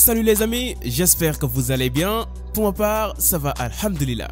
Salut les amis, j'espère que vous allez bien. Pour ma part, ça va alhamdulillah.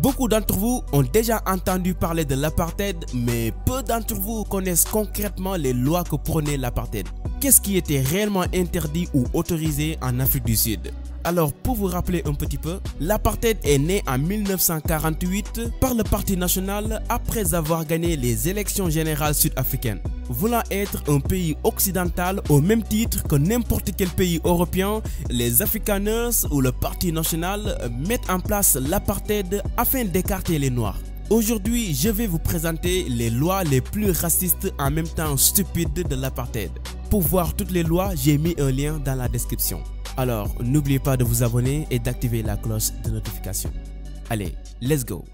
Beaucoup d'entre vous ont déjà entendu parler de l'apartheid, mais peu d'entre vous connaissent concrètement les lois que prônait l'apartheid. Qu'est-ce qui était réellement interdit ou autorisé en Afrique du Sud? Alors pour vous rappeler un petit peu, l'apartheid est né en 1948 par le Parti national après avoir gagné les élections générales sud-africaines. Voulant être un pays occidental au même titre que n'importe quel pays européen, les Afrikaners ou le Parti national mettent en place l'apartheid afin d'écarter les Noirs. Aujourd'hui, je vais vous présenter les lois les plus racistes en même temps stupides de l'apartheid. Pour voir toutes les lois, j'ai mis un lien dans la description. Alors, n'oubliez pas de vous abonner et d'activer la cloche de notification. Allez, let's go!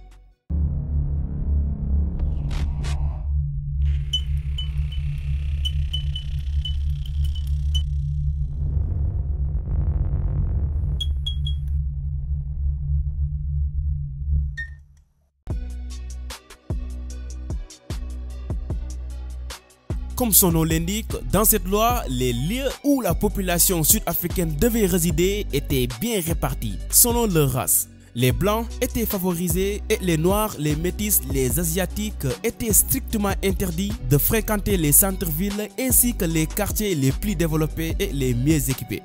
Comme son nom l'indique, dans cette loi, les lieux où la population sud-africaine devait résider étaient bien répartis, selon leur race. Les blancs étaient favorisés et les noirs, les métis, les asiatiques étaient strictement interdits de fréquenter les centres-villes ainsi que les quartiers les plus développés et les mieux équipés.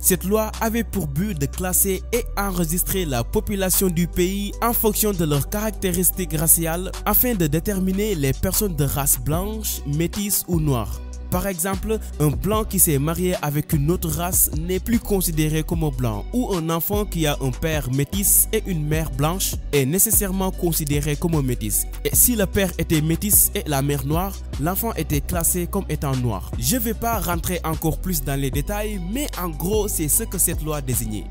Cette loi avait pour but de classer et enregistrer la population du pays en fonction de leurs caractéristiques raciales afin de déterminer les personnes de race blanche, métisse ou noire. Par exemple, un blanc qui s'est marié avec une autre race n'est plus considéré comme blanc, ou un enfant qui a un père métis et une mère blanche est nécessairement considéré comme métis. Et si le père était métis et la mère noire, l'enfant était classé comme étant noir. Je ne vais pas rentrer encore plus dans les détails, mais en gros, c'est ce que cette loi désignait.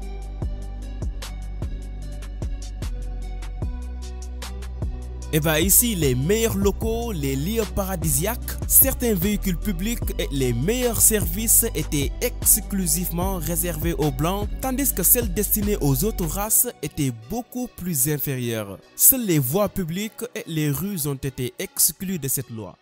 Et bien ici, les meilleurs locaux, les lieux paradisiaques, certains véhicules publics et les meilleurs services étaient exclusivement réservés aux blancs, tandis que celles destinées aux autres races étaient beaucoup plus inférieures. Seules les voies publiques et les rues ont été exclues de cette loi.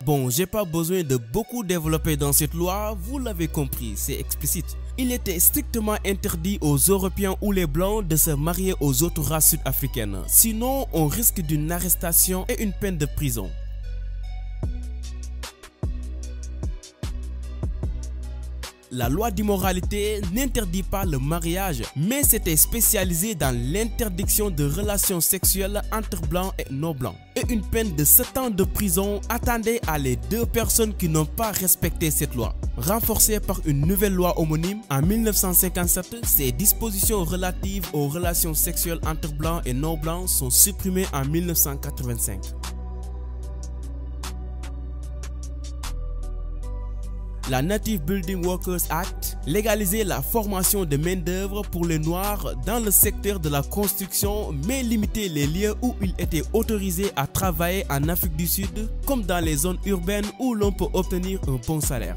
Bon, j'ai pas besoin de beaucoup développer dans cette loi, vous l'avez compris, c'est explicite. Il était strictement interdit aux Européens ou les Blancs de se marier aux autres races sud-africaines. Sinon, on risque d'une arrestation et une peine de prison. La loi d'immoralité n'interdit pas le mariage, mais c'était spécialisé dans l'interdiction de relations sexuelles entre blancs et non-blancs. Et une peine de 7 ans de prison attendait à les deux personnes qui n'ont pas respecté cette loi. Renforcée par une nouvelle loi homonyme en 1957, ces dispositions relatives aux relations sexuelles entre blancs et non-blancs sont supprimées en 1985. La Native Building Workers Act légalisait la formation de main-d'œuvre pour les Noirs dans le secteur de la construction, mais limitait les lieux où ils étaient autorisés à travailler en Afrique du Sud, comme dans les zones urbaines où l'on peut obtenir un bon salaire.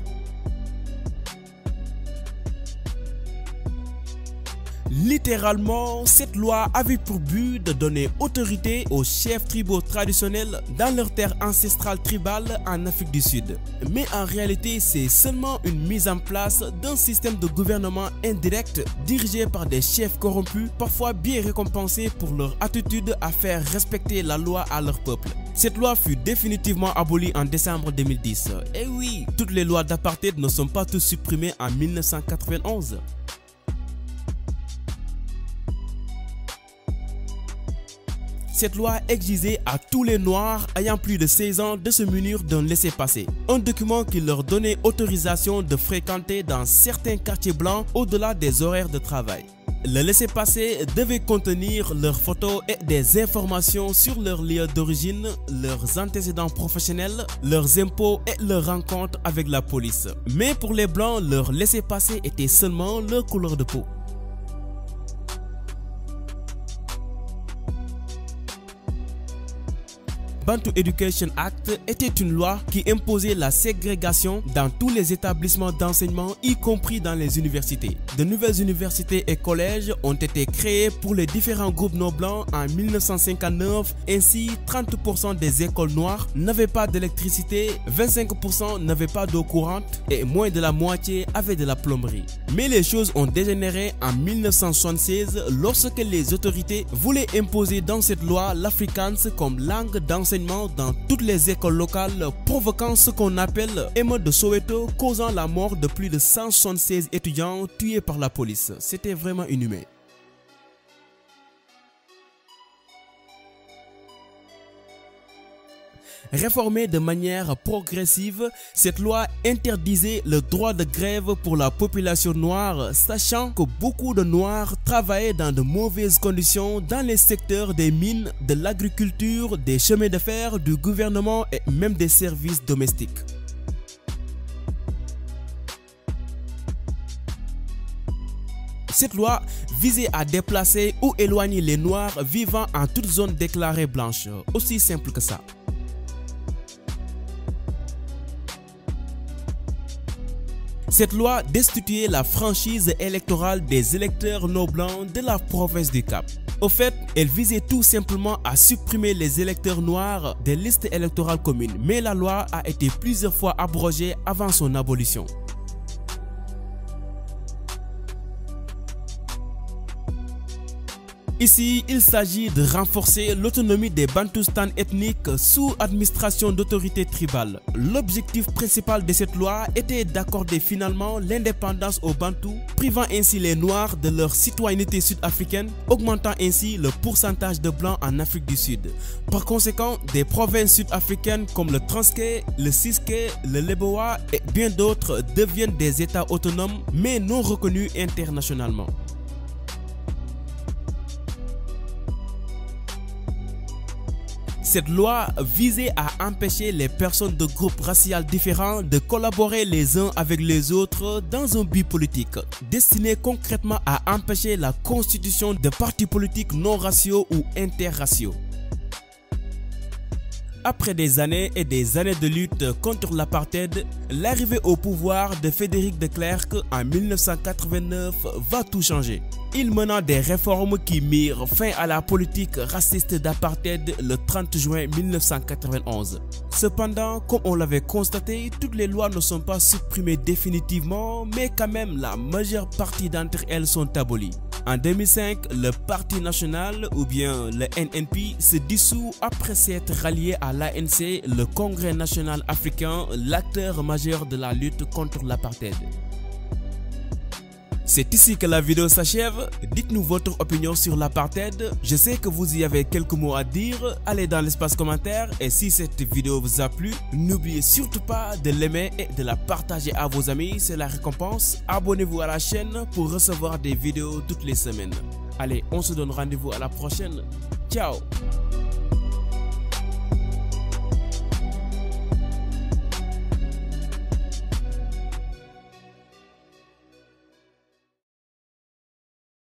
Littéralement, cette loi avait pour but de donner autorité aux chefs tribaux traditionnels dans leurs terres ancestrales tribales en Afrique du Sud. Mais en réalité, c'est seulement une mise en place d'un système de gouvernement indirect dirigé par des chefs corrompus, parfois bien récompensés pour leur attitude à faire respecter la loi à leur peuple. Cette loi fut définitivement abolie en décembre 2010. Et oui, toutes les lois d'apartheid ne sont pas toutes supprimées en 1991. Cette loi exigeait à tous les Noirs ayant plus de 16 ans de se munir d'un laissez-passer, un document qui leur donnait autorisation de fréquenter dans certains quartiers blancs au-delà des horaires de travail. Le laissez-passer devait contenir leurs photos et des informations sur leur lieu d'origine, leurs antécédents professionnels, leurs impôts et leurs rencontres avec la police. Mais pour les Blancs, leur laissez-passer était seulement leur couleur de peau. Bantu Education Act était une loi qui imposait la ségrégation dans tous les établissements d'enseignement, y compris dans les universités. De nouvelles universités et collèges ont été créés pour les différents groupes non blancs en 1959. Ainsi, 30% des écoles noires n'avaient pas d'électricité, 25% n'avaient pas d'eau courante et moins de la moitié avaient de la plomberie. Mais les choses ont dégénéré en 1976 lorsque les autorités voulaient imposer dans cette loi l'afrikaans comme langue d'enseignement dans toutes les écoles locales, provoquant ce qu'on appelle émeute de Soweto, causant la mort de plus de 176 étudiants tués par la police. C'était vraiment inhumain. Réformée de manière progressive, cette loi interdisait le droit de grève pour la population noire, sachant que beaucoup de Noirs travaillaient dans de mauvaises conditions dans les secteurs des mines, de l'agriculture, des chemins de fer, du gouvernement et même des services domestiques. Cette loi visait à déplacer ou éloigner les Noirs vivant en toute zone déclarée blanche. Aussi simple que ça. Cette loi destituait la franchise électorale des électeurs non blancs de la province du Cap. Au fait, elle visait tout simplement à supprimer les électeurs noirs des listes électorales communes, mais la loi a été plusieurs fois abrogée avant son abolition. Ici, il s'agit de renforcer l'autonomie des Bantoustans ethniques sous administration d'autorités tribales. L'objectif principal de cette loi était d'accorder finalement l'indépendance aux Bantous, privant ainsi les Noirs de leur citoyenneté sud-africaine, augmentant ainsi le pourcentage de Blancs en Afrique du Sud. Par conséquent, des provinces sud-africaines comme le Transkei, le Ciskei, le Lebowa et bien d'autres deviennent des États autonomes mais non reconnus internationalement. Cette loi visait à empêcher les personnes de groupes raciaux différents de collaborer les uns avec les autres dans un but politique, destiné concrètement à empêcher la constitution de partis politiques non raciaux ou interraciaux. Après des années et des années de lutte contre l'apartheid, l'arrivée au pouvoir de Frédéric de Klerk en 1989 va tout changer. Il mena des réformes qui mirent fin à la politique raciste d'apartheid le 30 juin 1991. Cependant, comme on l'avait constaté, toutes les lois ne sont pas supprimées définitivement, mais quand même la majeure partie d'entre elles sont abolies. En 2005, le Parti national ou bien le NNP se dissout après s'être rallié à l'ANC, le Congrès national africain, l'acteur majeur de la lutte contre l'apartheid. C'est ici que la vidéo s'achève. Dites-nous votre opinion sur l'apartheid. Je sais que vous y avez quelques mots à dire. Allez dans l'espace commentaire et si cette vidéo vous a plu, n'oubliez surtout pas de l'aimer et de la partager à vos amis. C'est la récompense. Abonnez-vous à la chaîne pour recevoir des vidéos toutes les semaines. Allez, on se donne rendez-vous à la prochaine. Ciao!